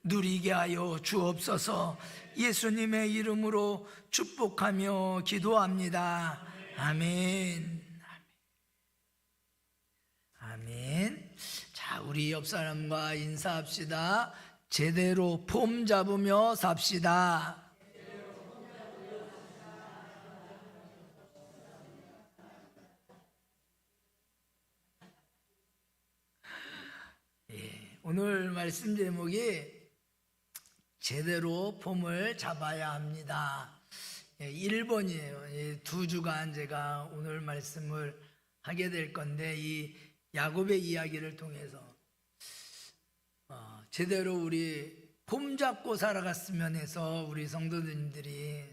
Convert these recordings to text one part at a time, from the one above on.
누리게 하여 주옵소서. 예수님의 이름으로 축복하며 기도합니다. 아멘. 아멘. 자, 우리 옆 사람과 인사합시다. 제대로 폼 잡으며 삽시다. 오늘 말씀 제목이 제대로 폼을 잡아야 합니다. 1번이에요. 2주간 제가 오늘 말씀을 하게 될 건데, 이 야곱의 이야기를 통해서 제대로 우리 폼 잡고 살아갔으면 해서 우리 성도님들이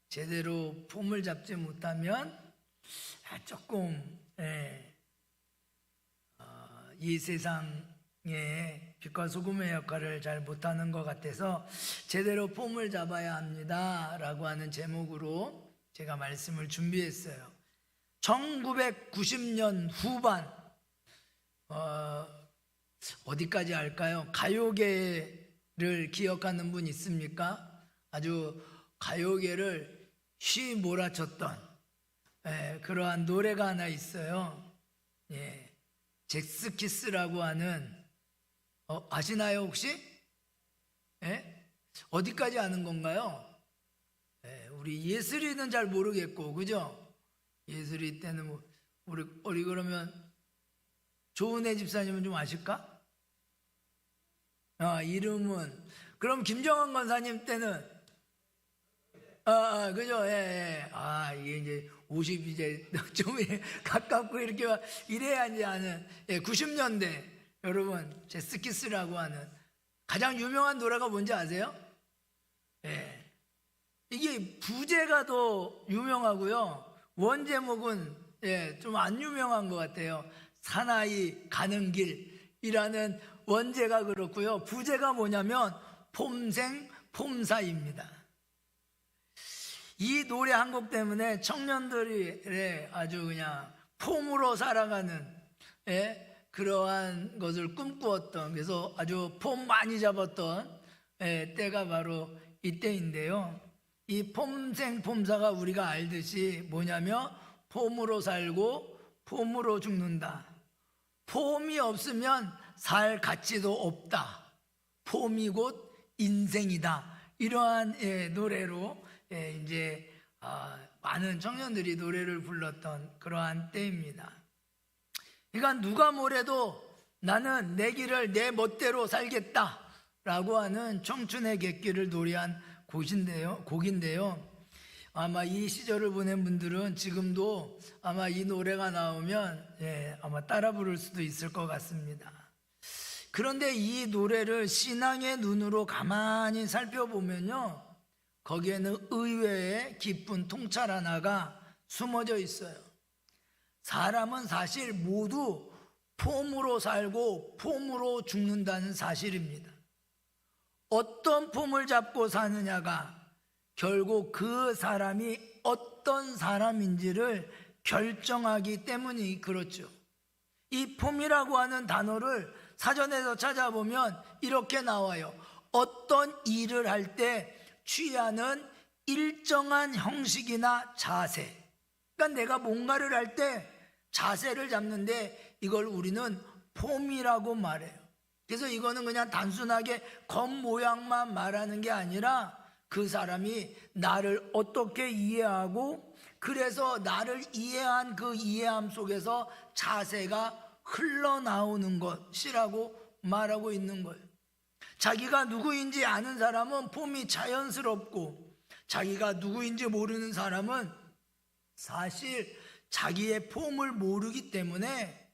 제대로 폼을 잡지 못하면 조금 이 세상에 빛과 소금의 역할을 잘 못하는 것 같아서 제대로 폼을 잡아야 합니다 라고 하는 제목으로 제가 말씀을 준비했어요. 1990년 후반 어디까지 할까요? 가요계를 기억하는 분 있습니까? 아주 가요계를 휘몰아쳤던 그러한 노래가 하나 있어요. 잭스키스라고 하는, 아시나요 혹시? 어디까지 아는 건가요? 우리 예슬이는 잘 모르겠고, 그죠? 예슬이 때는 우리 그러면 조은혜 집사님은 좀 아실까? 이름은. 그럼 김정환 권사님 때는 그죠? 이게 이제 50 이제 좀 가깝고 이렇게 이래야 이제 아는. 90년대 여러분, 제스키스라고 하는 가장 유명한 노래가 뭔지 아세요? 이게 부제가 더 유명하고요. 원제목은 좀 안 유명한 것 같아요. 사나이 가는 길이라는 원제가 그렇고요. 부제가 뭐냐면 폼생 폼사입니다. 이 노래 한 곡 때문에 청년들이 아주 그냥 폼으로 살아가는 그러한 것을 꿈꾸었던, 그래서 아주 폼 많이 잡았던 때가 바로 이때인데요. 이 폼생 폼사가 우리가 알듯이 뭐냐면 폼으로 살고 폼으로 죽는다. 폼이 없으면 살 가치도 없다. 폼이 곧 인생이다. 이러한 노래로 이제 많은 청년들이 노래를 불렀던 그러한 때입니다. 그러니까 누가 뭐래도 나는 내 길을 내 멋대로 살겠다라고 하는 청춘의 객기를 노래한 곡인데요. 아마 이 시절을 보낸 분들은 지금도 아마 이 노래가 나오면 아마 따라 부를 수도 있을 것 같습니다. 그런데 이 노래를 신앙의 눈으로 가만히 살펴보면요, 거기에는 의외의 깊은 통찰 하나가 숨어져 있어요. 사람은 사실 모두 폼으로 살고 폼으로 죽는다는 사실입니다. 어떤 폼을 잡고 사느냐가 결국 그 사람이 어떤 사람인지를 결정하기 때문이 그렇죠. 이 폼이라고 하는 단어를 사전에서 찾아보면 이렇게 나와요. 어떤 일을 할 때 취하는 일정한 형식이나 자세. 그러니까 내가 뭔가를 할 때 자세를 잡는데 이걸 우리는 폼이라고 말해요. 그래서 이거는 그냥 단순하게 겉모양만 말하는 게 아니라 그 사람이 나를 어떻게 이해하고, 그래서 나를 이해한 그 이해함 속에서 자세가 흘러나오는 것이라고 말하고 있는 거예요. 자기가 누구인지 아는 사람은 폼이 자연스럽고, 자기가 누구인지 모르는 사람은 사실 자기의 폼을 모르기 때문에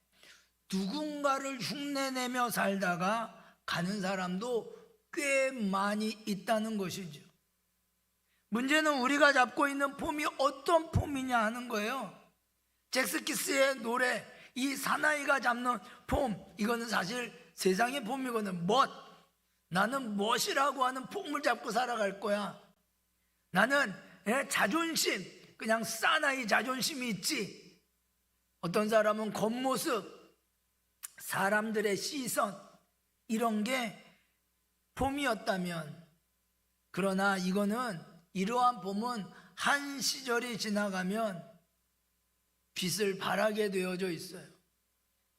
누군가를 흉내내며 살다가 가는 사람도 꽤 많이 있다는 것이죠. 문제는 우리가 잡고 있는 폼이 어떤 폼이냐 하는 거예요. 잭스키스의 노래, 이 사나이가 잡는 폼, 이거는 사실 세상의 폼이거든. 멋. 나는 멋이라고 하는 폼을 잡고 살아갈 거야. 나는 자존심, 그냥 사나이 자존심이 있지. 어떤 사람은 겉모습, 사람들의 시선, 이런 게 폼이었다면, 그러나 이러한 폼은 한 시절이 지나가면 빛을 발하게 되어져 있어요.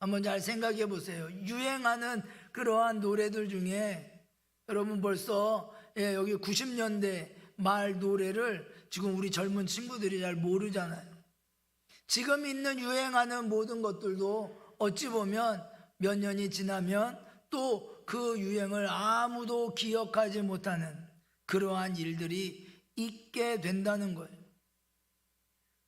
한번 잘 생각해 보세요. 유행하는 그러한 노래들 중에 여러분 벌써 여기 90년대 말 노래를 지금 우리 젊은 친구들이 잘 모르잖아요. 지금 있는 유행하는 모든 것들도 어찌 보면 몇 년이 지나면 또 그 유행을 아무도 기억하지 못하는 그러한 일들이 있게 된다는 거예요.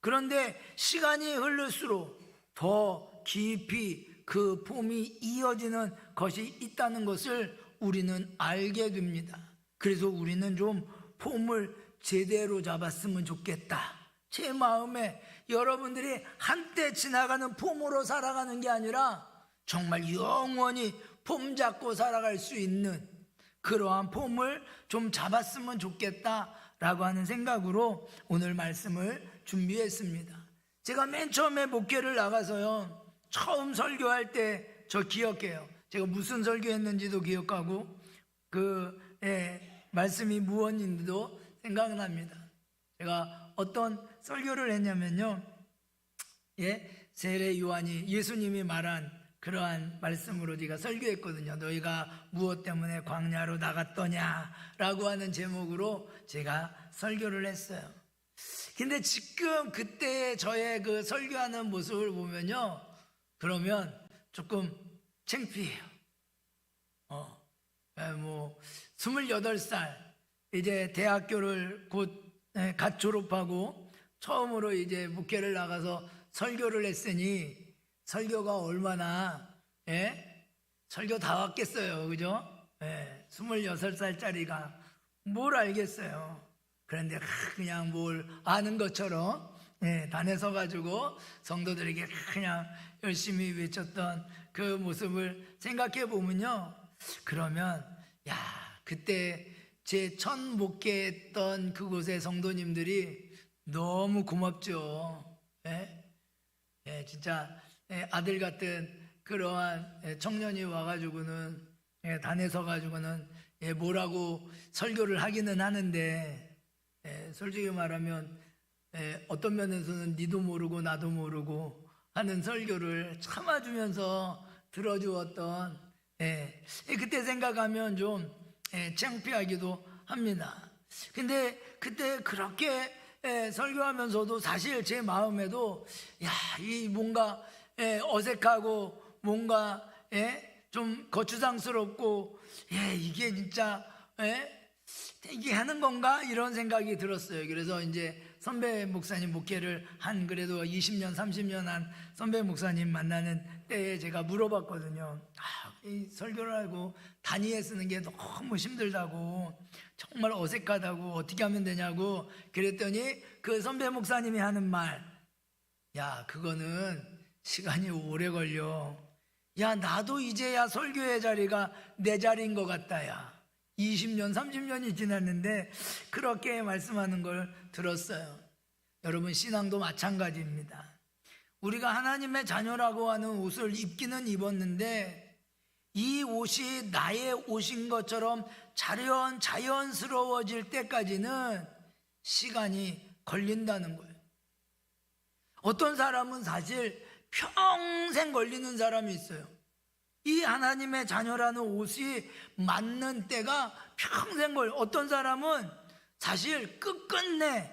그런데 시간이 흐를수록 더 깊이 그 폼이 이어지는 것이 있다는 것을 우리는 알게 됩니다. 그래서 우리는 좀 폼을 제대로 잡았으면 좋겠다. 제 마음에 여러분들이 한때 지나가는 폼으로 살아가는 게 아니라 정말 영원히 폼 잡고 살아갈 수 있는 그러한 폼을 좀 잡았으면 좋겠다라고 하는 생각으로 오늘 말씀을 준비했습니다. 제가 맨 처음에 목회를 나가서요, 처음 설교할 때 저 기억해요. 제가 무슨 설교했는지도 기억하고 말씀이 무엇인지도 생각납니다. 제가 어떤 설교를 했냐면요, 세례 요한이 예수님이 말한 그러한 말씀으로 제가 설교했거든요. 너희가 무엇 때문에 광야로 나갔더냐라고 하는 제목으로 제가 설교를 했어요. 근데 지금 그때 저의 그 설교하는 모습을 보면요, 그러면 조금 창피해요. 28살 이제 대학교를 갓 졸업하고 처음으로 이제 목회를 나가서 설교를 했으니 설교가 얼마나 설교 다 왔겠어요, 그죠? 26살짜리가 뭘 알겠어요. 그런데 그냥 뭘 아는 것처럼 단에 서가지고 성도들에게 그냥 열심히 외쳤던 그 모습을 생각해 보면요, 그러면 그때 제 첫 목회했던 그곳의 성도님들이 너무 고맙죠. 진짜 아들 같은 그러한 청년이 와가지고는 단에 서가지고는 뭐라고 설교를 하기는 하는데, 솔직히 말하면 어떤 면에서는 니도 모르고 나도 모르고 하는 설교를 참아주면서 들어주었던, 그때 생각하면 좀 창피하기도 합니다. 근데 그때 그렇게 설교하면서도 사실 제 마음에도 이 뭔가 어색하고 뭔가 좀 거추장스럽고 이게 진짜 이게 하는 건가 이런 생각이 들었어요. 그래서 이제 선배 목사님 목회를 한 그래도 20년 30년 한 선배 목사님 만나는 때에 제가 물어봤거든요. 이 설교를 하고 단위에 쓰는 게 너무 힘들다고, 정말 어색하다고, 어떻게 하면 되냐고 그랬더니 그 선배 목사님이 하는 말, 그거는 시간이 오래 걸려. 나도 이제야 설교의 자리가 내 자리인 것 같다. 20년 30년이 지났는데 그렇게 말씀하는 걸 들었어요. 여러분, 신앙도 마찬가지입니다. 우리가 하나님의 자녀라고 하는 옷을 입기는 입었는데 이 옷이 나의 옷인 것처럼 자연스러워질 때까지는 시간이 걸린다는 거예요. 어떤 사람은 사실 평생 걸리는 사람이 있어요. 이 하나님의 자녀라는 옷이 맞는 때가 평생 어떤 사람은 사실 끝끝내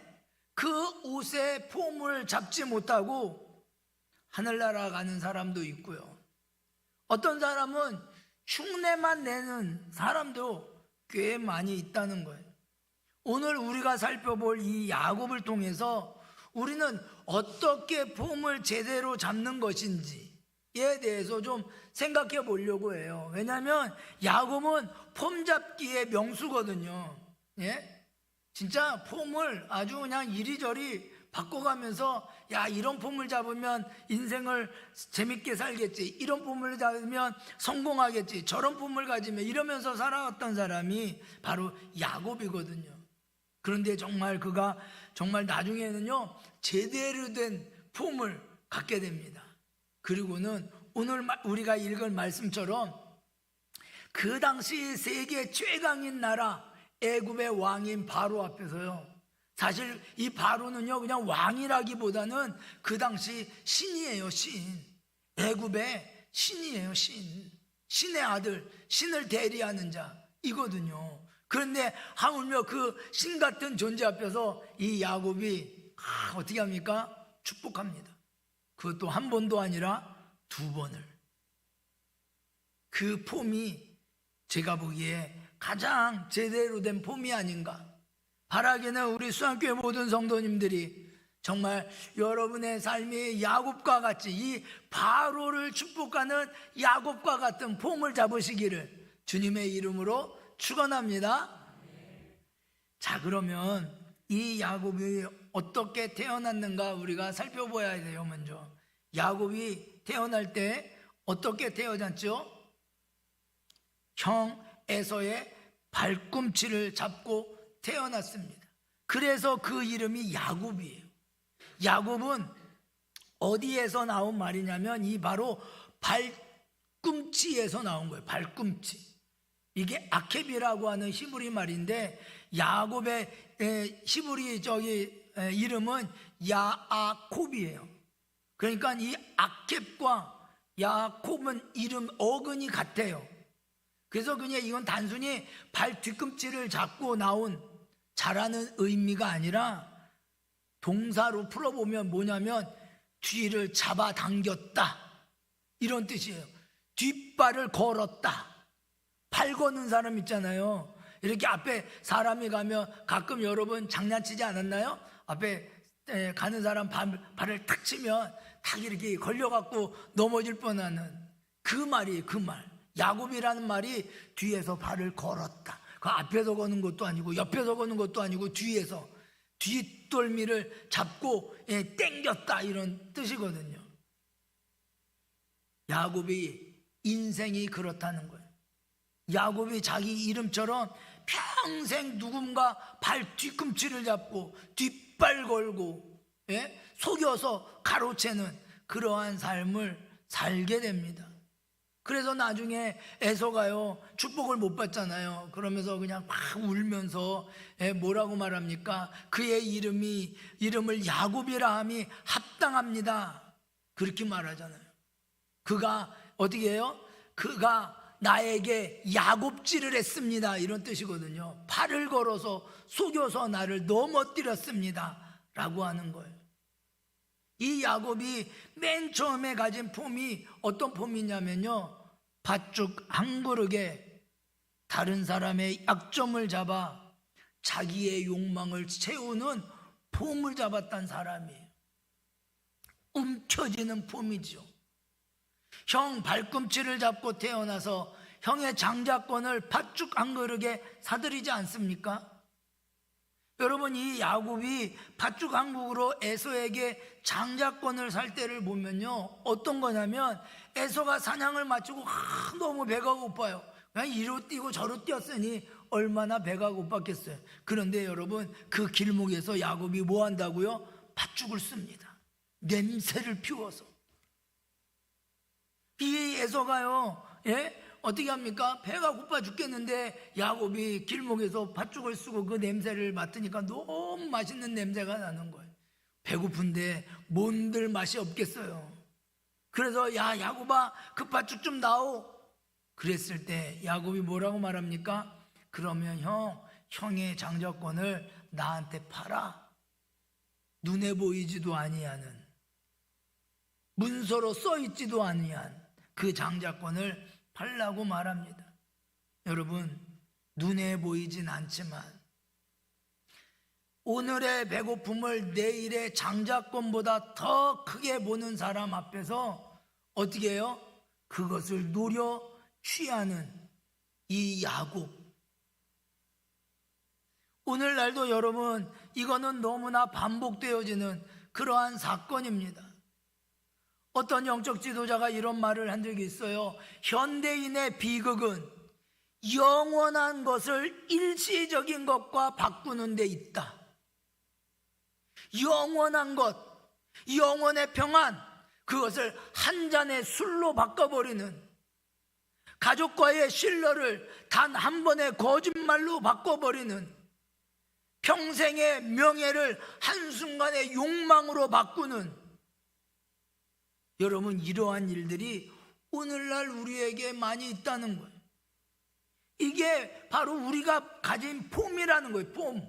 그 옷의 폼을 잡지 못하고 하늘나라 가는 사람도 있고요. 어떤 사람은 흉내만 내는 사람도 꽤 많이 있다는 거예요. 오늘 우리가 살펴볼 이 야곱을 통해서 우리는 어떻게 폼을 제대로 잡는 것인지에 대해서 좀 생각해 보려고 해요. 왜냐하면 야곱은 폼 잡기의 명수거든요. 진짜 폼을 아주 그냥 이리저리 바꿔가면서 이런 폼을 잡으면 인생을 재밌게 살겠지, 이런 폼을 잡으면 성공하겠지, 저런 폼을 가지면 이러면서 살아왔던 사람이 바로 야곱이거든요. 그런데 정말 그가 정말 나중에는요 제대로 된 폼을 갖게 됩니다. 그리고는 오늘 우리가 읽은 말씀처럼 그 당시 세계 최강인 나라 애굽의 왕인 바로 앞에서요, 사실 이 바로는요 그냥 왕이라기보다는 그 당시 신이에요. 신, 애굽의 신이에요. 신의 아들, 신을 대리하는 자 이거든요. 그런데 하물며 그 신 같은 존재 앞에서 이 야곱이 어떻게 합니까? 축복합니다. 그것도 한 번도 아니라 두 번을. 그 폼이 제가 보기에 가장 제대로 된 폼이 아닌가. 바라기는 우리 수양교회 모든 성도님들이 정말 여러분의 삶이 야곱과 같이 이 바로를 축복하는 야곱과 같은 폼을 잡으시기를 주님의 이름으로 축원합니다. 자, 그러면 이 야곱이 어떻게 태어났는가 우리가 살펴봐야 돼요. 먼저 야곱이 태어날 때 어떻게 태어났죠? 형 에서의 발꿈치를 잡고 태어났습니다. 그래서 그 이름이 야곱이에요. 야곱은 어디에서 나온 말이냐면 이 바로 발꿈치에서 나온 거예요. 발꿈치. 이게 아켑이라고 하는 히브리 말인데 야곱의 히브리 이름은 야아콥이에요. 그러니까 이 아켑과 야곱은 이름 어근이 같아요. 그래서 그냥 이건 단순히 발 뒤꿈치를 잡고 나온 자라는 의미가 아니라 동사로 풀어보면 뭐냐면 뒤를 잡아당겼다 이런 뜻이에요. 뒷발을 걸었다. 발 거는 사람 있잖아요. 이렇게 앞에 사람이 가면 가끔 여러분 장난치지 않았나요? 앞에 가는 사람 발을 탁 치면 탁 이렇게 걸려갖고 넘어질 뻔하는 그 말이에요. 그 말. 야곱이라는 말이 뒤에서 발을 걸었다. 그 앞에서 거는 것도 아니고 옆에서 거는 것도 아니고 뒤에서 뒷덜미를 잡고 땡겼다 이런 뜻이거든요. 야곱이 인생이 그렇다는 거예요. 야곱이 자기 이름처럼 평생 누군가 발 뒤꿈치를 잡고 뒷발 걸고 속여서 가로채는 그러한 삶을 살게 됩니다. 그래서 나중에 에서가요 축복을 못 받잖아요. 그러면서 그냥 막 울면서 뭐라고 말합니까? 그의 이름을 야곱이라 함이 합당합니다. 그렇게 말하잖아요. 그가 어떻게 해요? 그가 나에게 야곱질을 했습니다 이런 뜻이거든요. 팔을 걸어서 속여서 나를 넘어뜨렸습니다 라고 하는 거예요. 이 야곱이 맨 처음에 가진 폼이 어떤 폼이냐면요, 팥죽 한 그릇에 다른 사람의 약점을 잡아 자기의 욕망을 채우는 폼을 잡았던 사람이에요. 움켜쥐는 폼이죠. 형 발꿈치를 잡고 태어나서 형의 장자권을 팥죽 한 그릇에 사들이지 않습니까? 여러분, 이 야곱이 팥죽 한 그릇으로 에서에게 장자권을 살 때를 보면요, 어떤 거냐면 에서가 사냥을 마치고 너무 배가 고파요. 그냥 이로 뛰고 저로 뛰었으니 얼마나 배가 고팠겠어요. 그런데 여러분, 그 길목에서 야곱이 뭐 한다고요? 팥죽을 씁니다. 냄새를 피워서. 이 에서가요, 어떻게 합니까? 배가 고파 죽겠는데 야곱이 길목에서 팥죽을 쓰고 그 냄새를 맡으니까 너무 맛있는 냄새가 나는 거예요. 배고픈데 뭔들 맛이 없겠어요. 그래서 야 야곱아, 그 팥죽 좀 나오. 그랬을 때 야곱이 뭐라고 말합니까? 그러면 형의 장자권을 나한테 팔아. 눈에 보이지도 아니하는, 문서로 써있지도 아니한 그 장자권을 팔라고 말합니다. 여러분, 눈에 보이진 않지만 오늘의 배고픔을 내일의 장자권보다 더 크게 보는 사람 앞에서 어떻게 해요? 그것을 노려 취하는 이 야곱. 오늘날도 여러분, 이거는 너무나 반복되어지는 그러한 사건입니다. 어떤 영적 지도자가 이런 말을 한 적이 있어요. 현대인의 비극은 영원한 것을 일시적인 것과 바꾸는 데 있다. 영원한 것, 영원의 평안, 그것을 한 잔의 술로 바꿔버리는, 가족과의 신뢰를 단 한 번의 거짓말로 바꿔버리는, 평생의 명예를 한순간의 욕망으로 바꾸는, 여러분, 이러한 일들이 오늘날 우리에게 많이 있다는 거예요. 이게 바로 우리가 가진 폼이라는 거예요. 폼.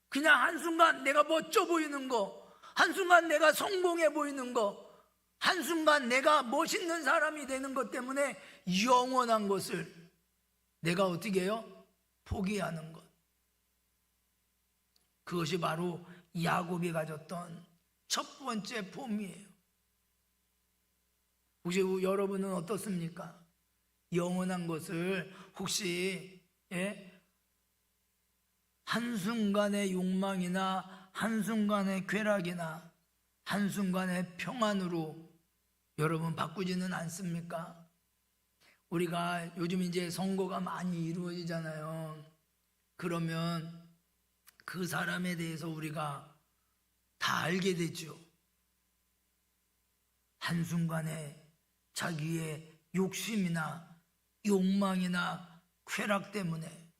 그냥 한순간 내가 멋져 보이는 거, 한순간 내가 성공해 보이는 거, 한순간 내가 멋있는 사람이 되는 것 때문에 영원한 것을 내가 어떻게 해요? 포기하는 것. 그것이 바로 야곱이 가졌던 첫 번째 폼이에요. 혹시 여러분은 어떻습니까? 영원한 것을 혹시 한순간의 욕망이나 한순간의 쾌락이나 한순간의 평안으로 여러분 바꾸지는 않습니까? 우리가 요즘 이제 선거가 많이 이루어지잖아요. 그러면 그 사람에 대해서 우리가 다 알게 되죠. 한순간에 자기의 욕심이나 욕망이나 쾌락 때문에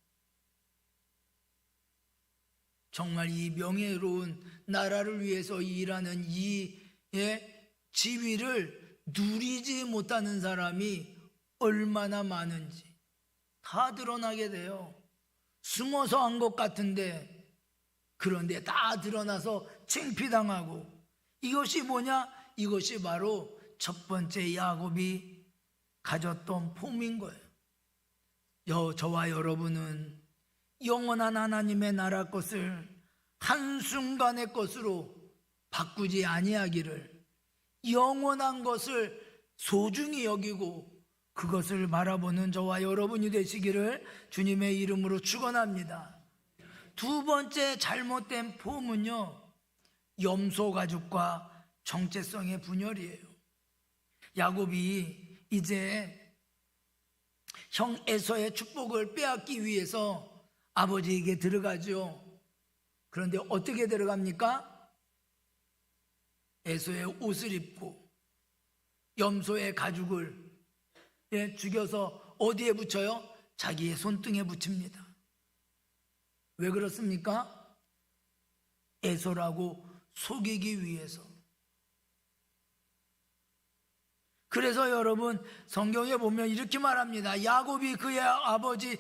정말 이 명예로운 나라를 위해서 일하는 이 지위를 누리지 못하는 사람이 얼마나 많은지 다 드러나게 돼요. 숨어서 한 것 같은데 그런데 다 드러나서 창피당하고, 이것이 뭐냐? 이것이 바로 첫 번째 야곱이 가졌던 폼인 거예요. 저와 여러분은 영원한 하나님의 나라 것을 한순간의 것으로 바꾸지 아니하기를, 영원한 것을 소중히 여기고 그것을 바라보는 저와 여러분이 되시기를 주님의 이름으로 축원합니다. 두 번째 잘못된 폼은요, 염소 가죽과 정체성의 분열이에요. 야곱이 이제 형 에서의 축복을 빼앗기 위해서 아버지에게 들어가죠. 그런데 어떻게 들어갑니까? 에서의 옷을 입고 염소의 가죽을 죽여서 어디에 붙여요? 자기의 손등에 붙입니다. 왜 그렇습니까? 에서라고 속이기 위해서. 그래서 여러분, 성경에 보면 이렇게 말합니다. 야곱이 그의 아버지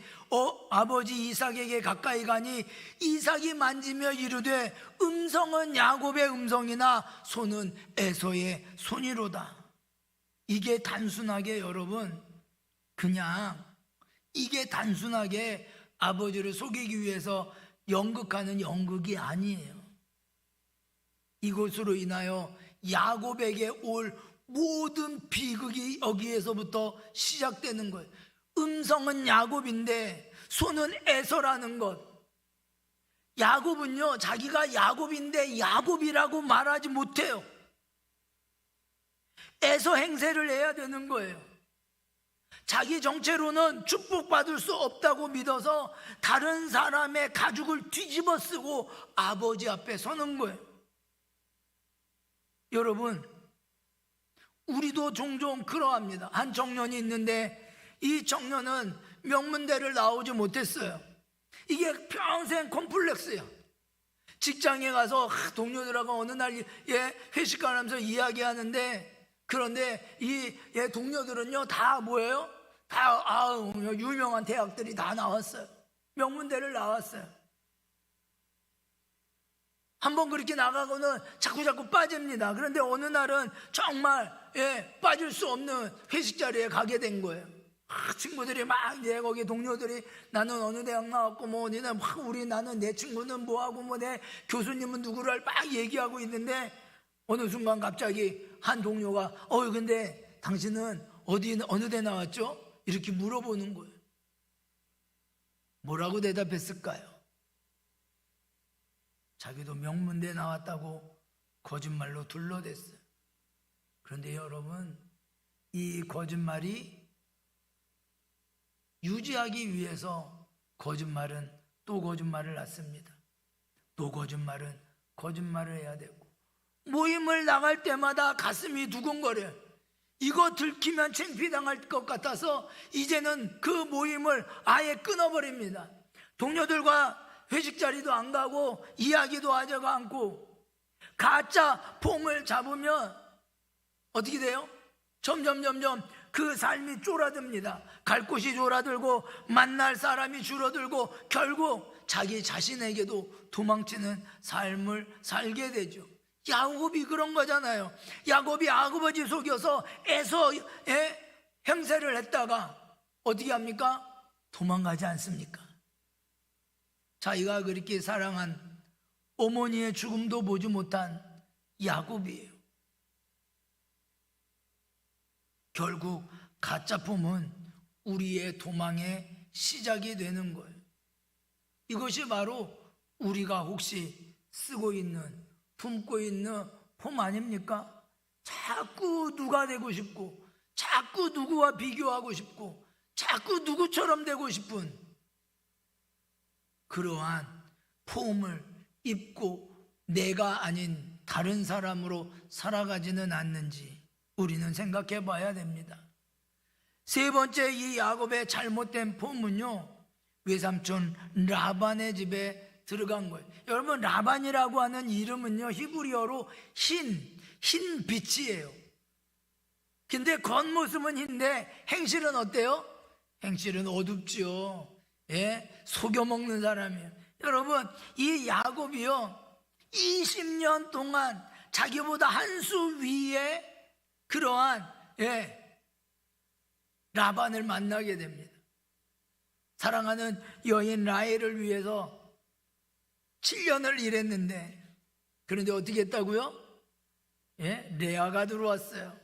이삭에게 가까이 가니 이삭이 만지며 이르되 음성은 야곱의 음성이나 손은 에서의 손이로다. 이게 단순하게 여러분, 그냥 이게 단순하게 아버지를 속이기 위해서 연극하는 연극이 아니에요. 이것으로 인하여 야곱에게 올 모든 비극이 여기에서부터 시작되는 거예요. 음성은 야곱인데 손은 에서라는 것. 야곱은요, 자기가 야곱인데 야곱이라고 말하지 못해요. 에서 행세를 해야 되는 거예요. 자기 정체로는 축복받을 수 없다고 믿어서 다른 사람의 가죽을 뒤집어 쓰고 아버지 앞에 서는 거예요. 여러분, 우리도 종종 그러합니다. 한 청년이 있는데 이 청년은 명문대를 나오지 못했어요. 이게 평생 콤플렉스예요. 직장에 가서 동료들하고 어느 날 회식하면서 이야기하는데, 그런데 이 동료들은요 다 뭐예요? 다 유명한 대학들이 다 나왔어요. 명문대를 나왔어요. 한번 그렇게 나가고는 자꾸 빠집니다. 그런데 어느 날은 정말 빠질 수 없는 회식 자리에 가게 된 거예요. 친구들이 막 거기 동료들이 나는 어느 대학 나왔고 뭐 니는 막 나는 내 친구는 뭐하고 뭐 내 교수님은 누구를 막 얘기하고 있는데 어느 순간 갑자기 한 동료가 근데 당신은 어느 대 나왔죠? 이렇게 물어보는 거예요. 뭐라고 대답했을까요? 자기도 명문대 나왔다고 거짓말로 둘러댔어요. 그런데 여러분, 이 거짓말이 유지하기 위해서 거짓말은 또 거짓말을 낳습니다. 또 거짓말은 거짓말을 해야 되고, 모임을 나갈 때마다 가슴이 두근거려요. 이거 들키면 창피당할 것 같아서 이제는 그 모임을 아예 끊어버립니다. 동료들과 회식 자리도 안 가고 이야기도 하지 않고 가짜 폼을 잡으면 어떻게 돼요? 점점 그 삶이 쪼라듭니다. 갈 곳이 쪼라들고 만날 사람이 줄어들고 결국 자기 자신에게도 도망치는 삶을 살게 되죠. 야곱이 그런 거잖아요. 야곱이 아버지 속여서 에서의 행세를 했다가 어떻게 합니까? 도망가지 않습니까? 자기가 그렇게 사랑한 어머니의 죽음도 보지 못한 야곱이에요. 결국 가짜 폼은 우리의 도망의 시작이 되는 거예요. 이것이 바로 우리가 혹시 쓰고 있는, 품고 있는 폼 아닙니까? 자꾸 누가 되고 싶고, 자꾸 누구와 비교하고 싶고, 자꾸 누구처럼 되고 싶은 그러한 폼을 입고 내가 아닌 다른 사람으로 살아가지는 않는지 우리는 생각해 봐야 됩니다. 세 번째, 이 야곱의 잘못된 폼은요, 외삼촌 라반의 집에 들어간 거예요. 여러분, 라반이라고 하는 이름은요, 히브리어로 흰 빛이에요. 근데 겉모습은 흰데 행실은 어때요? 행실은 어둡지요. 예? 속여먹는 사람이에요. 여러분, 이 야곱이요 20년 동안 자기보다 한 수 위에 그러한 라반을 만나게 됩니다. 사랑하는 여인 라헬을 위해서 7년을 일했는데, 그런데 어떻게 했다고요? 레아가 들어왔어요.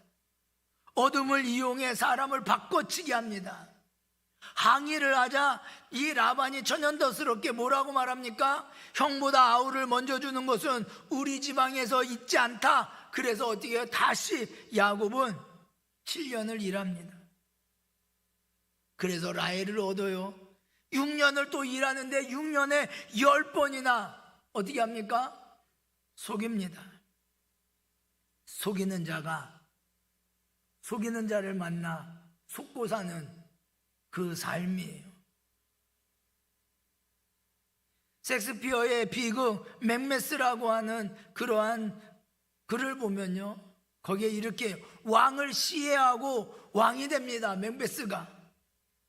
어둠을 이용해 사람을 바꿔치게 합니다. 항의를 하자 이 라반이 천연덕스럽게 뭐라고 말합니까? 형보다 아우를 먼저 주는 것은 우리 지방에서 있지 않다. 그래서 어떻게 해요? 다시 야곱은 7년을 일합니다. 그래서 라헬을 얻어요. 6년을 또 일하는데 6년에 10번이나 어떻게 합니까? 속입니다. 속이는 자가 속이는 자를 만나 속고 사는 그 삶이에요. 셰익스피어의 비극 맥베스라고 하는 그러한 글을 보면요, 거기에 이렇게 왕을 시해하고 왕이 됩니다, 맥베스가.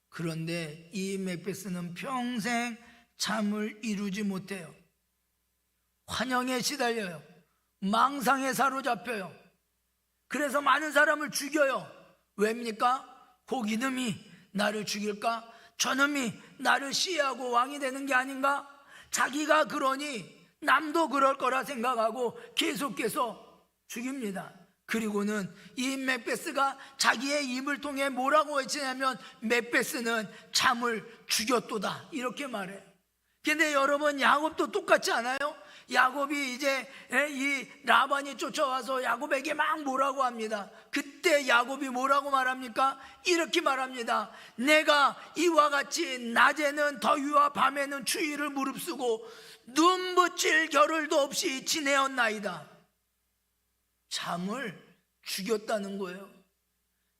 그런데 이 맥베스는 평생 잠을 이루지 못해요. 환영에 시달려요. 망상에 사로잡혀요. 그래서 많은 사람을 죽여요. 왜입니까? 혹 이놈이 나를 죽일까? 저놈이 나를 시해하고 왕이 되는 게 아닌가? 자기가 그러니 남도 그럴 거라 생각하고 계속해서 죽입니다. 그리고는 이 맥베스가 자기의 입을 통해 뭐라고 외치냐면 맥베스는 잠을 죽였도다, 이렇게 말해요. 근데 여러분, 야곱도 똑같지 않아요? 야곱이 이제 이 라반이 쫓아와서 야곱에게 막 뭐라고 합니다. 그때 야곱이 뭐라고 말합니까? 이렇게 말합니다. 내가 이와 같이 낮에는 더위와 밤에는 추위를 무릅쓰고 눈 붙일 겨를도 없이 지내었나이다. 잠을 죽였다는 거예요.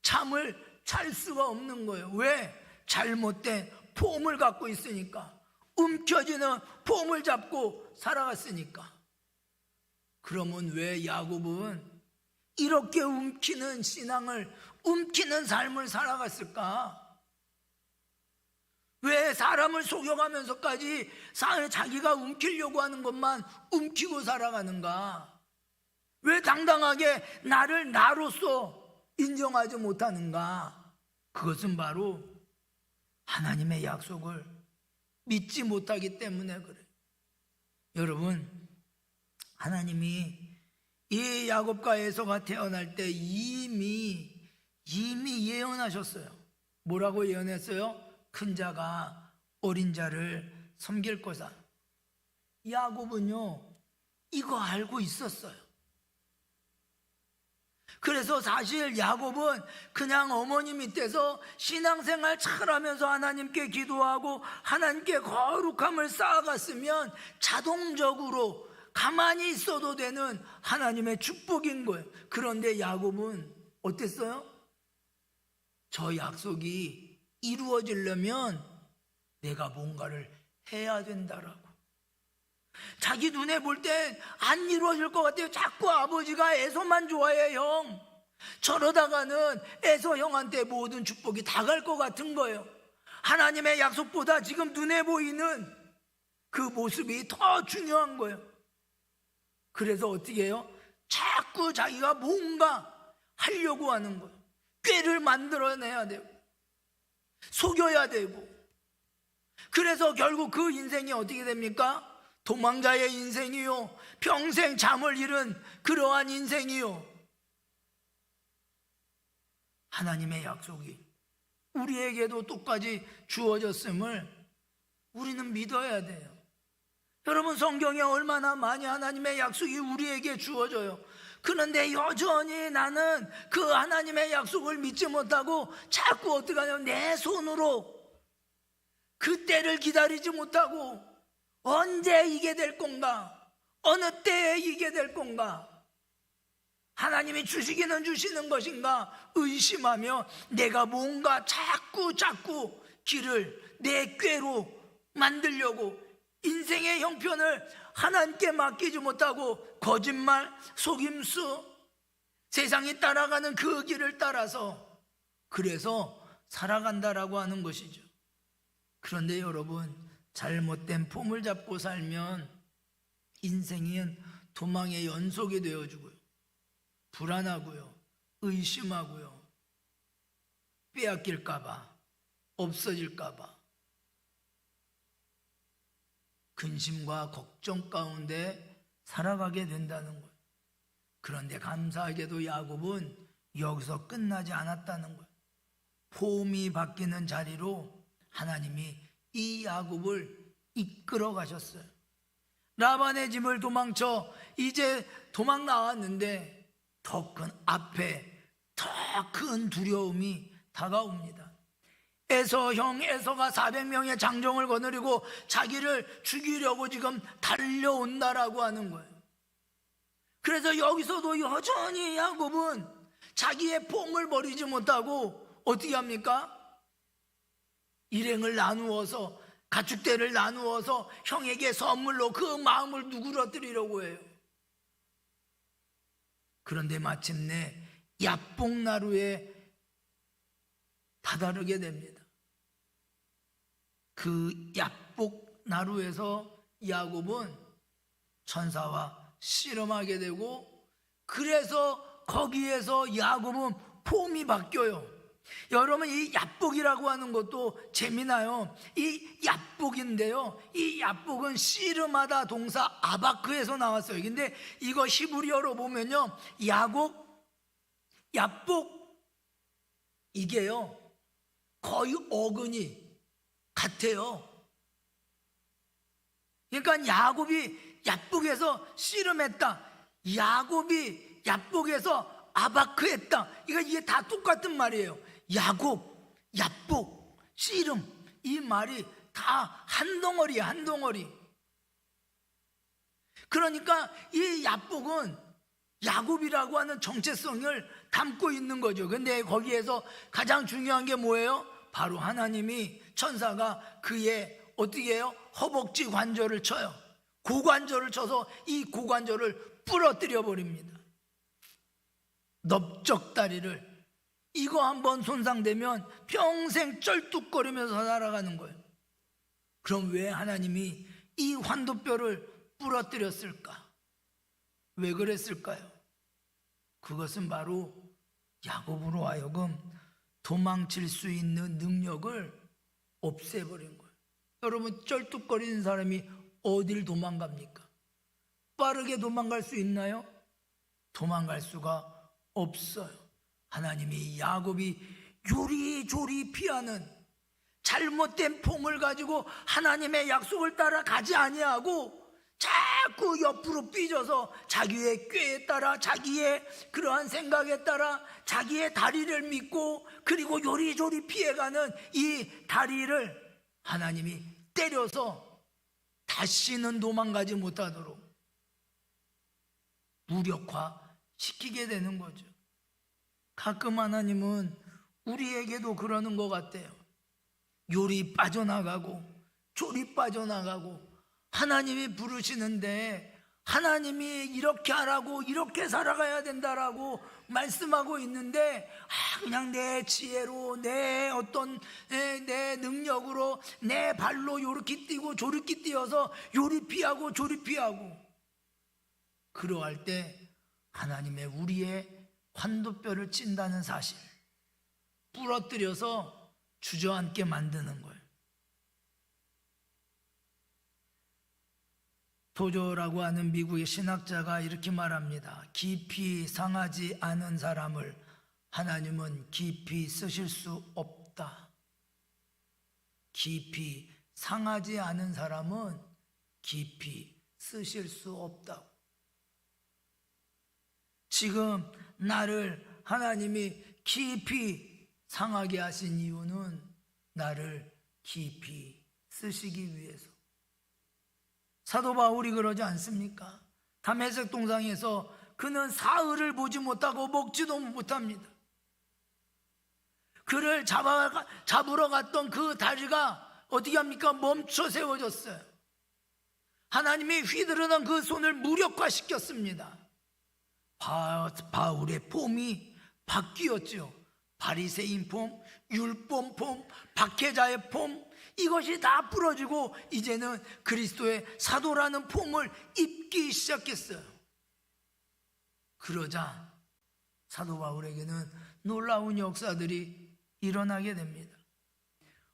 잠을 잘 수가 없는 거예요. 왜? 잘못된 폼을 갖고 있으니까. 움켜쥐는 폼을 잡고 살아갔으니까. 그러면 왜 야곱은 이렇게 움키는 신앙을, 움키는 삶을 살아갔을까? 왜 사람을 속여가면서까지 자기가 움키려고 하는 것만 움키고 살아가는가? 왜 당당하게 나를 나로서 인정하지 못하는가? 그것은 바로 하나님의 약속을 믿지 못하기 때문에 그래요. 여러분, 하나님이 이 야곱과 에서가 태어날 때 이미 예언하셨어요. 뭐라고 예언했어요? 큰 자가 어린 자를 섬길 거다. 야곱은요, 이거 알고 있었어요. 그래서 사실 야곱은 그냥 어머니 밑에서 신앙생활 잘하면서 하나님께 기도하고 하나님께 거룩함을 쌓아갔으면 자동적으로 가만히 있어도 되는 하나님의 축복인 거예요. 그런데 야곱은 어땠어요? 저 약속이 이루어지려면 내가 뭔가를 해야 된다라고. 자기 눈에 볼 땐 안 이루어질 것 같아요. 자꾸 아버지가 에서만 좋아해, 형. 저러다가는 에서 형한테 모든 축복이 다 갈 것 같은 거예요. 하나님의 약속보다 지금 눈에 보이는 그 모습이 더 중요한 거예요. 그래서 어떻게 해요? 자꾸 자기가 뭔가 하려고 하는 거예요. 꾀를 만들어내야 되고 속여야 되고. 그래서 결국 그 인생이 어떻게 됩니까? 도망자의 인생이요, 평생 잠을 잃은 그러한 인생이요. 하나님의 약속이 우리에게도 똑같이 주어졌음을 우리는 믿어야 돼요. 여러분, 성경에 얼마나 많이 하나님의 약속이 우리에게 주어져요. 그런데 여전히 나는 그 하나님의 약속을 믿지 못하고 자꾸 어떻게 하냐면 내 손으로 그 때를 기다리지 못하고 언제 이게 될 건가, 어느 때에 이게 될 건가, 하나님이 주시기는 주시는 것인가 의심하며 내가 뭔가 자꾸 길을 내 꾀로 만들려고 인생의 형편을 하나님께 맡기지 못하고 거짓말, 속임수, 세상이 따라가는 그 길을 따라서 그래서 살아간다라고 하는 것이죠. 그런데 여러분, 잘못된 폼을 잡고 살면 인생은 도망의 연속이 되어주고요, 불안하고요, 의심하고요, 빼앗길까봐, 없어질까봐 근심과 걱정 가운데 살아가게 된다는 거예요. 그런데 감사하게도 야곱은 여기서 끝나지 않았다는 거예요. 폼이 바뀌는 자리로 하나님이 이 야곱을 이끌어 가셨어요. 라반의 집을 도망쳐 이제 도망 나왔는데 더 큰 앞에 더 큰 두려움이 다가옵니다. 형 에서가 400명의 장정을 거느리고 자기를 죽이려고 지금 달려온다라고 하는 거예요. 그래서 여기서도 여전히 야곱은 자기의 폼을 버리지 못하고 어떻게 합니까? 일행을 나누어서, 가축대를 나누어서 형에게 선물로 그 마음을 누그러뜨리려고 해요. 그런데 마침내 야복나루에 다다르게 됩니다. 그 야복나루에서 야곱은 천사와 씨름하게 되고, 그래서 거기에서 야곱은 폼이 바뀌어요. 여러분, 이 야복이라고 하는 것도 재미나요. 이 야복인데요, 이 야복은 씨름하다 동사 아바크에서 나왔어요. 근데 이거 히브리어로 보면요, 야복 이게요 거의 어근이 같아요. 그러니까 야곱이 야복에서 씨름했다, 야곱이 야복에서 아바크했다, 이게 다 똑같은 말이에요. 야곱, 야복, 씨름, 이 말이 다 한 덩어리야, 한 덩어리. 그러니까 이 야복은 야곱이라고 하는 정체성을 담고 있는 거죠. 근데 거기에서 가장 중요한 게 뭐예요? 바로 하나님이, 천사가 그의 어떻게 해요? 허벅지 관절을 쳐요. 고관절을 쳐서 이 고관절을 부러뜨려 버립니다. 넓적다리를. 이거 한번 손상되면 평생 쩔뚝거리면서 살아가는 거예요. 그럼 왜 하나님이 이 환도뼈를 부러뜨렸을까? 왜 그랬을까요? 그것은 바로 야곱으로 하여금 도망칠 수 있는 능력을 없애버린 거예요. 여러분, 쩔뚝거리는 사람이 어딜 도망갑니까? 빠르게 도망갈 수 있나요? 도망갈 수가 없어요. 하나님이 야곱이 요리조리 피하는 잘못된 폼을 가지고 하나님의 약속을 따라 가지 아니하고 자꾸 옆으로 삐져서 자기의 꾀에 따라, 자기의 그러한 생각에 따라 자기의 다리를 믿고, 그리고 요리조리 피해가는 이 다리를 하나님이 때려서 다시는 도망가지 못하도록 무력화시키게 되는 거죠. 가끔 하나님은 우리에게도 그러는 것 같아요. 요리 빠져나가고 조리 빠져나가고 하나님이 부르시는데 하나님이 이렇게 하라고 이렇게 살아가야 된다라고 말씀하고 있는데 그냥 내 지혜로 내 어떤 내 능력으로 내 발로 요렇게 뛰고 저렇게 뛰어서 요리 피하고 조리 피하고 그러할 때 하나님의 우리의 환도뼈를 찐다는 사실 부러뜨려서 주저앉게 만드는 거예요. 도저라고 하는 미국의 신학자가 이렇게 말합니다. 깊이 상하지 않은 사람을 하나님은 깊이 쓰실 수 없다. 깊이 상하지 않은 사람은 깊이 쓰실 수 없다고. 지금 나를 하나님이 깊이 상하게 하신 이유는 나를 깊이 쓰시기 위해서. 사도 바울이 그러지 않습니까? 다메섹 동상에서 그는 사흘을 보지 못하고 먹지도 못합니다. 그를 잡으러 갔던 그 다리가 어떻게 합니까? 멈춰 세워졌어요. 하나님이 휘두르던 그 손을 무력화시켰습니다. 바울의 폼이 바뀌었죠. 바리새인 폼, 율법 폼, 박해자의 폼, 이것이 다 부러지고 이제는 그리스도의 사도라는 폼을 입기 시작했어요. 그러자 사도 바울에게는 놀라운 역사들이 일어나게 됩니다.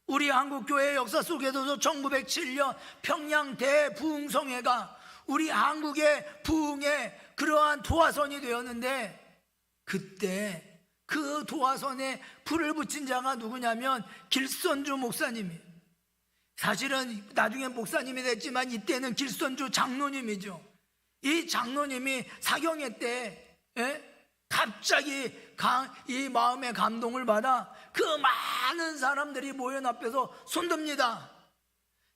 우리 한국교회 역사 속에서도 1907년 평양 대부흥성회가 우리 한국의 부흥의 그러한 도화선이 되었는데, 그때 그 도화선에 불을 붙인 자가 누구냐면 길선주 목사님이에요. 사실은 나중에 목사님이 됐지만 이때는 길선주 장로님이죠. 이 장로님이 사경회 때 갑자기 이 마음의 감동을 받아 그 많은 사람들이 모여 앞에서 손듭니다.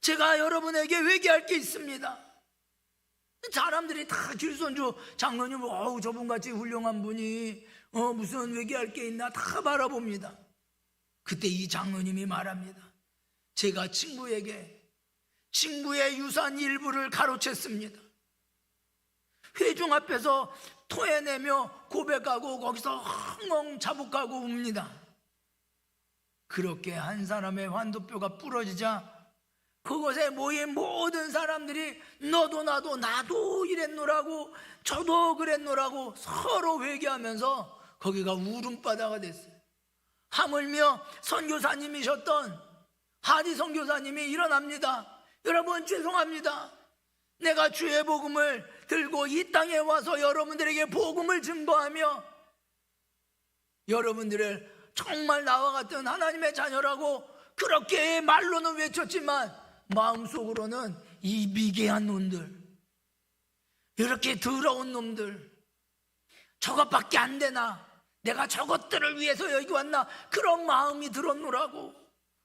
제가 여러분에게 회개할 게 있습니다. 사람들이 다 길선주 장로님, 저분같이 훌륭한 분이 무슨 회개할 게 있나 다 바라봅니다. 그때 이 장로님이 말합니다. 제가 친구의 유산 일부를 가로챘습니다. 회중 앞에서 토해내며 고백하고 거기서 헝헝 자복하고 웁니다. 그렇게 한 사람의 환도뼈가 부러지자 그곳에 모인 모든 사람들이 너도 나도 이랬노라고 저도 그랬노라고 서로 회개하면서 거기가 울음바다가 됐어요. 하물며 선교사님이셨던 하디 선교사님이 일어납니다. 여러분, 죄송합니다. 내가 주의 복음을 들고 이 땅에 와서 여러분들에게 복음을 증거하며 여러분들을 정말 나와 같은 하나님의 자녀라고 그렇게 말로는 외쳤지만 마음속으로는 이 미개한 놈들, 이렇게 더러운 놈들, 저것밖에 안 되나, 내가 저것들을 위해서 여기 왔나, 그런 마음이 들었노라고,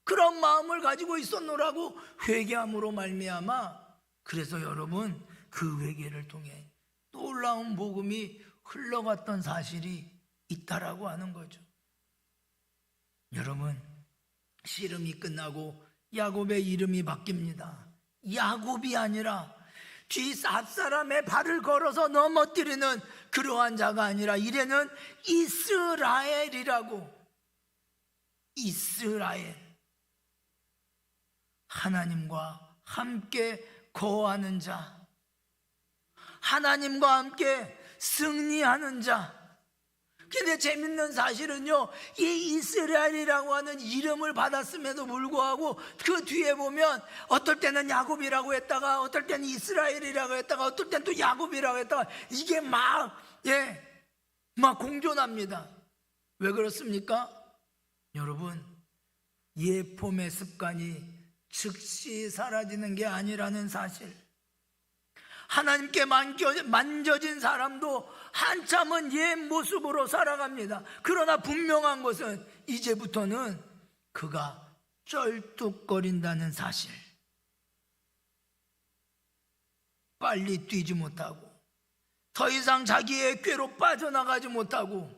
그런 마음을 가지고 있었노라고 회개함으로 말미암아, 그래서 여러분 그 회개를 통해 놀라운 복음이 흘러갔던 사실이 있다라고 하는 거죠. 여러분, 씨름이 끝나고 야곱의 이름이 바뀝니다. 야곱이 아니라 뒤 앞사람의 발을 걸어서 넘어뜨리는 그러한 자가 아니라 이래는 이스라엘이라고. 이스라엘, 하나님과 함께 거하는 자, 하나님과 함께 승리하는 자. 근데 재밌는 사실은요, 이 이스라엘이라고 하는 이름을 받았음에도 불구하고 그 뒤에 보면 어떨 때는 야곱이라고 했다가 어떨 때는 이스라엘이라고 했다가 어떨 때는 또 야곱이라고 했다가 이게 막 공존합니다. 왜 그렇습니까? 여러분, 예폼의 습관이 즉시 사라지는 게 아니라는 사실. 하나님께 만져진 사람도 한참은 옛 모습으로 살아갑니다. 그러나 분명한 것은 이제부터는 그가 쩔뚝거린다는 사실. 빨리 뛰지 못하고 더 이상 자기의 꾀로 빠져나가지 못하고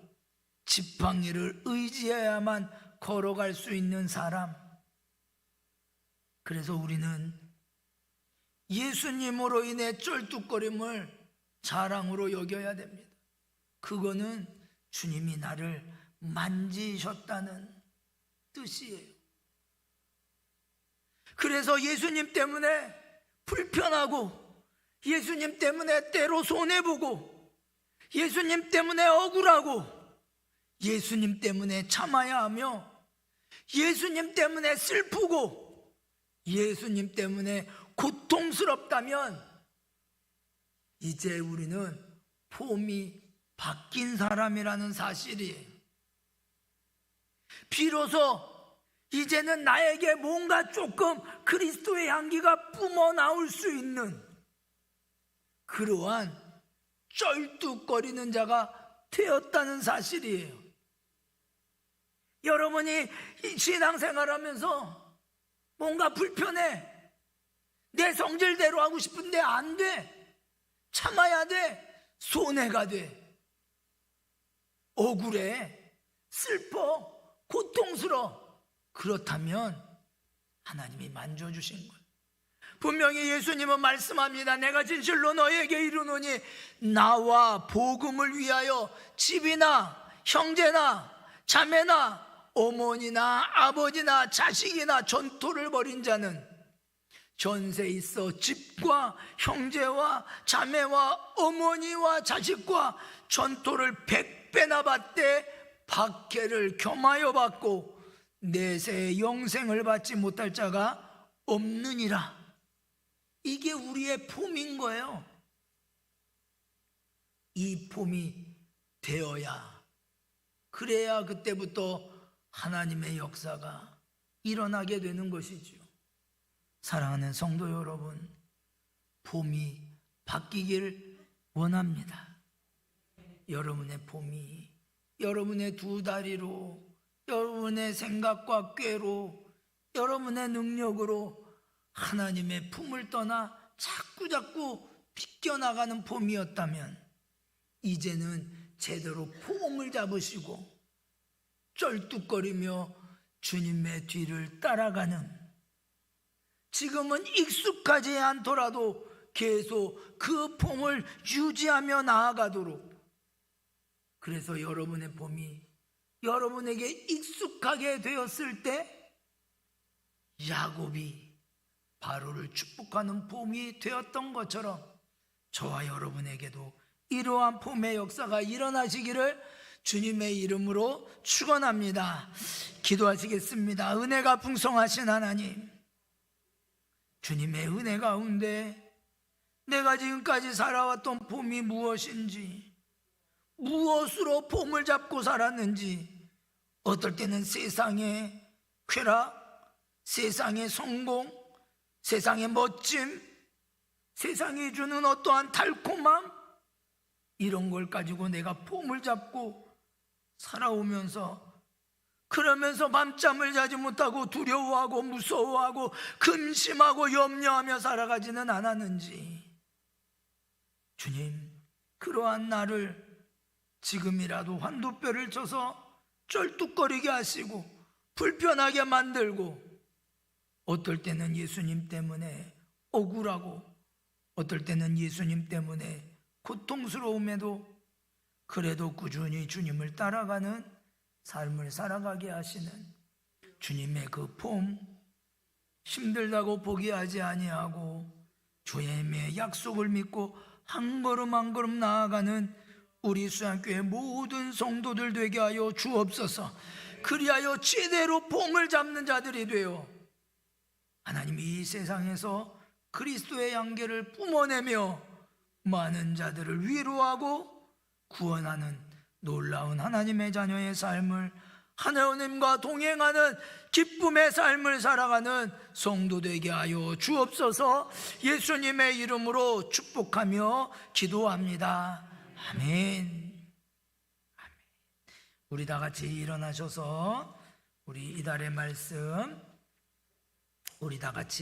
지팡이를 의지해야만 걸어갈 수 있는 사람. 그래서 우리는 예수님으로 인해 쩔뚝거림을 자랑으로 여겨야 됩니다. 그거는 주님이 나를 만지셨다는 뜻이에요. 그래서 예수님 때문에 불편하고, 예수님 때문에 때로 손해보고, 예수님 때문에 억울하고, 예수님 때문에 참아야 하며, 예수님 때문에 슬프고, 예수님 때문에 고통스럽다면 이제 우리는 폼이 바뀐 사람이라는 사실이에요. 비로소 이제는 나에게 뭔가 조금 그리스도의 향기가 뿜어나올 수 있는 그러한 쩔뚝거리는 자가 되었다는 사실이에요. 여러분이 신앙생활하면서 뭔가 불편해, 내 성질대로 하고 싶은데 안 돼, 참아야 돼, 손해가 돼, 억울해, 슬퍼, 고통스러워. 그렇다면 하나님이 만져주신 거예요. 분명히 예수님은 말씀합니다. 내가 진실로 너에게 이르노니 나와 복음을 위하여 집이나 형제나 자매나 어머니나 아버지나 자식이나 전토를 벌인 자는 전세 있어 집과 형제와 자매와 어머니와 자식과 전토를 100배나 받되 박해를 겸하여 받고 내세의 영생을 받지 못할 자가 없느니라. 이게 우리의 폼인 거예요. 이 폼이 되어야, 그래야 그때부터 하나님의 역사가 일어나게 되는 것이지요. 사랑하는 성도 여러분, 폼이 바뀌길 원합니다. 여러분의 폼이 여러분의 두 다리로, 여러분의 생각과 꾀로, 여러분의 능력으로 하나님의 품을 떠나 자꾸자꾸 비껴나가는 폼이었다면 이제는 제대로 폼을 잡으시고 쩔뚝거리며 주님의 뒤를 따라가는, 지금은 익숙하지 않더라도 계속 그 폼을 유지하며 나아가도록, 그래서 여러분의 폼이 여러분에게 익숙하게 되었을 때 야곱이 바로를 축복하는 폼이 되었던 것처럼 저와 여러분에게도 이러한 폼의 역사가 일어나시기를 주님의 이름으로 축원합니다. 기도하시겠습니다. 은혜가 풍성하신 하나님, 주님의 은혜 가운데 내가 지금까지 살아왔던 폼이 무엇인지, 무엇으로 폼을 잡고 살았는지, 어떨 때는 세상의 쾌락, 세상의 성공, 세상의 멋짐, 세상이 주는 어떠한 달콤함, 이런 걸 가지고 내가 폼을 잡고 살아오면서, 그러면서 밤잠을 자지 못하고 두려워하고 무서워하고 근심하고 염려하며 살아가지는 않았는지, 주님, 그러한 나를 지금이라도 환도뼈를 쳐서 쩔뚝거리게 하시고 불편하게 만들고, 어떨 때는 예수님 때문에 억울하고 어떨 때는 예수님 때문에 고통스러움에도 그래도 꾸준히 주님을 따라가는 삶을 살아가게 하시는 주님의 그 폼, 힘들다고 포기하지 아니하고 주님의 약속을 믿고 한 걸음 한 걸음 나아가는 우리 수양교회 모든 성도들 되게 하여 주옵소서. 그리하여 제대로 폼을 잡는 자들이 되어 하나님이 이 세상에서 그리스도의 양계를 뿜어내며 많은 자들을 위로하고 구원하는 놀라운 하나님의 자녀의 삶을, 하나님과 동행하는 기쁨의 삶을 살아가는 성도 되게 하여 주옵소서. 예수님의 이름으로 축복하며 기도합니다. 아멘. 우리 다 같이 일어나셔서 우리 이달의 말씀 우리 다 같이